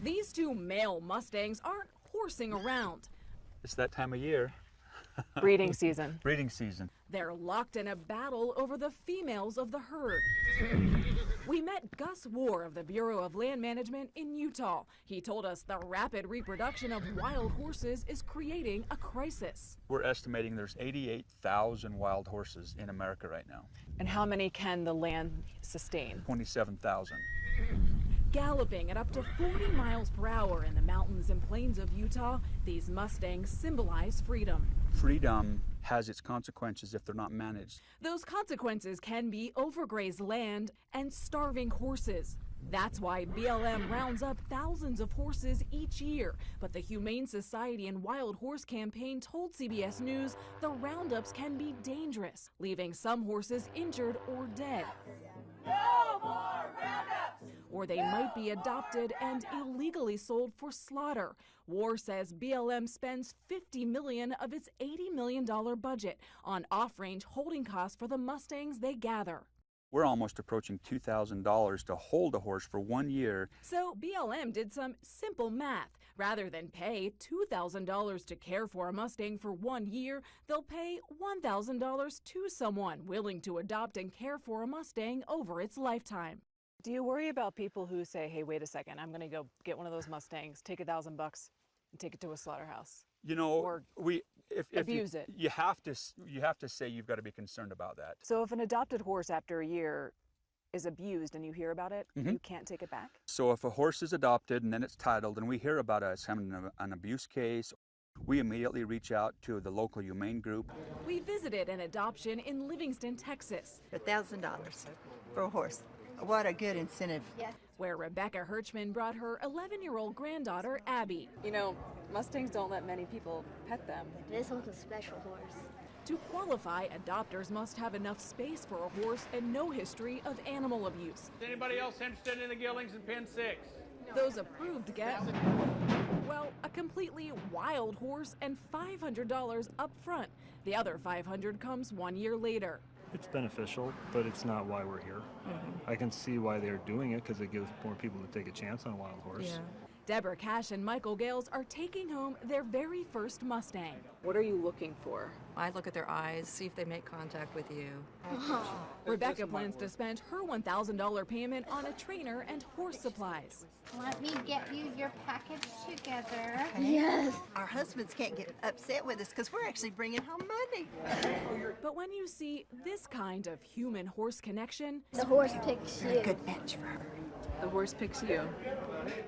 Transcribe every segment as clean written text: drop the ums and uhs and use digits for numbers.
These two male Mustangs aren't horsing around. It's that time of year. Breeding season. Breeding season. They're locked in a battle over the females of the herd. We met Gus War of the Bureau of Land Management in Utah. He told us the rapid reproduction of wild horses is creating a crisis. We're estimating there's 88,000 wild horses in America right now. And how many can the land sustain? 27,000. Galloping at up to 40 miles per hour in the mountains and plains of Utah, these Mustangs symbolize freedom. Freedom has its consequences if they're not managed. Those consequences can be overgrazed land and starving horses. That's why BLM rounds up thousands of horses each year. But the Humane Society and Wild Horse Campaign told CBS News the roundups can be dangerous, leaving some horses injured or dead. No more roundups! Or they might be adopted and illegally sold for slaughter. War says BLM spends $50 million of its $80 million budget on off-range holding costs for the Mustangs they gather. We're almost approaching $2,000 to hold a horse for 1 year. So BLM did some simple math. Rather than pay $2,000 to care for a Mustang for 1 year, they'll pay $1,000 to someone willing to adopt and care for a Mustang over its lifetime. Do you worry about people who say, hey, wait a second, I'm going to go get one of those Mustangs, take $1,000 and take it to a slaughterhouse? You know, or if abuse it. You have to say you've got to be concerned about that. So if an adopted horse after a year is abused and you hear about it, you can't take it back? So if a horse is adopted and then it's titled and we hear about an abuse case, we immediately reach out to the local humane group. We visited an adoption in Livingston, Texas. $1,000 for a horse. What a good incentive. Where Rebecca Hirschman brought her 11-year-old granddaughter, Abby. You know, Mustangs don't let many people pet them. This one's a special horse. To qualify, adopters must have enough space for a horse and no history of animal abuse. Is anybody else interested in the geldings in Pen 6? Those approved get, well, a completely wild horse and $500 up front. The other $500 comes 1 year later. It's beneficial, but it's not why we're here. I can see why they're doing it because it gives more people to take a chance on a wild horse. Yeah. Deborah Cash and Michael Gales are taking home their very first Mustang. What are you looking for? I look at their eyes, see if they make contact with you. Rebecca plans to spend her $1,000 payment on a trainer and horse supplies. Let me get you your package together. Yes. Our husbands can't get upset with us because we're actually bringing home money. But when you see this kind of human-horse connection, The horse picks You're a you. good match for her. The horse picks you.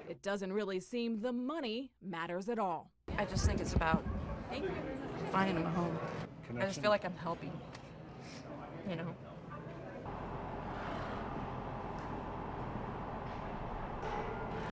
it doesn't really seem the money matters at all. I just think it's about finding them a home. I just Connection. feel like I'm helping, you know.